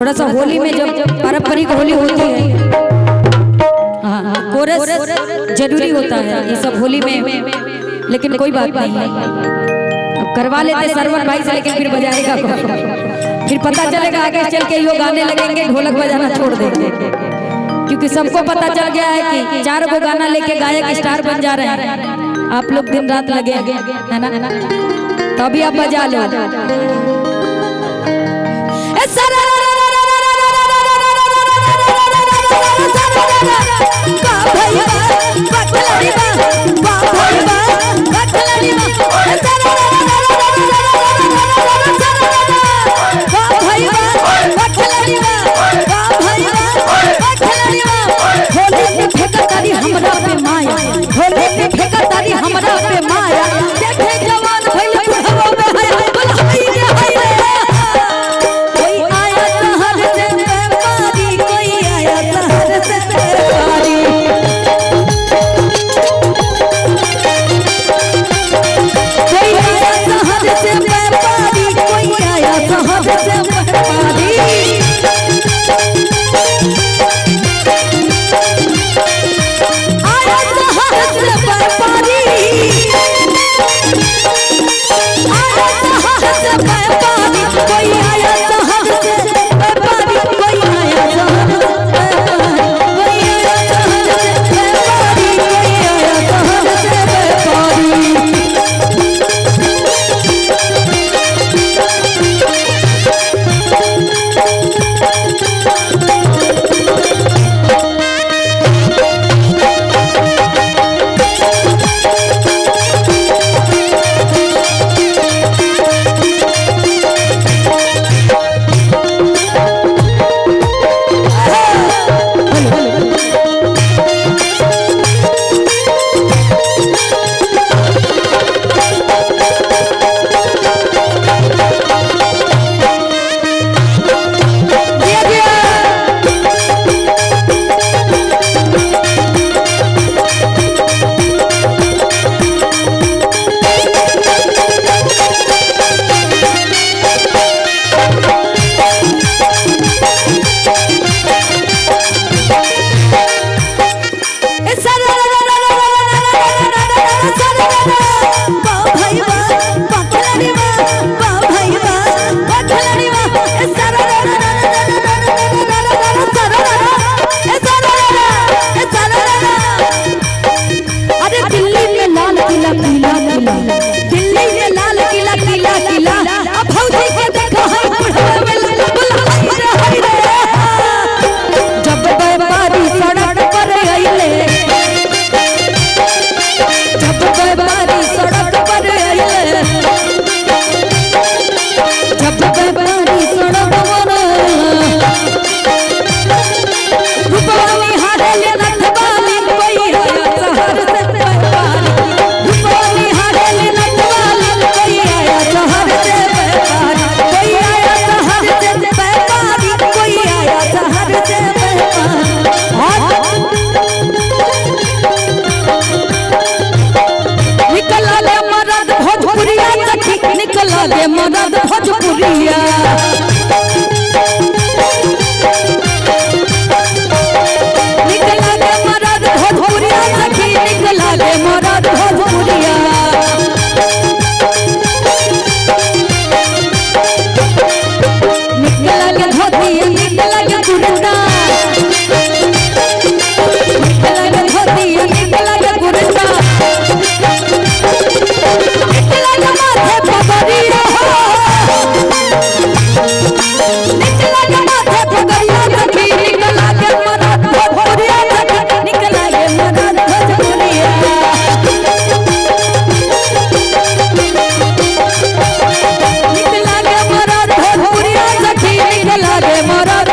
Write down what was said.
थोड़ा सा होली में जब पारंपरिक होली होती है, हाँ कोरस जरूरी होता है ये सब होली में, लेकिन कोई बात नहीं है, अब करवा लेते सरवन भाई से, लेकिन फिर बजाएगा कौन? फिर पता चलेगा आगे चल के यो गाने लगेंगे, ढोलक बजाना छोड़ देंगे, क्योंकि सबको पता चल गया है कि 4 गो गाना लेके गायक स्टार बन जा रहे हैं। आप लोग दिन रात लगे है ना, तो अभी आप बजा लो। मदद भोजपुरिया निकला दे मदद भोजपुरिया सखी, निकला दे मदद भोजपुरिया। निकला के धोती, निकला के कुर्ता, निकला के धोती, निकला के कुर्ता, निकला के माथे पगड़िया, निकला के माथे पगड़िया सखी, निकला के मदद भोजपुरिया सखी, निकला के मदद भोजपुरिया। निकला के मदद भोजपुरिया सखी, निकला के मदद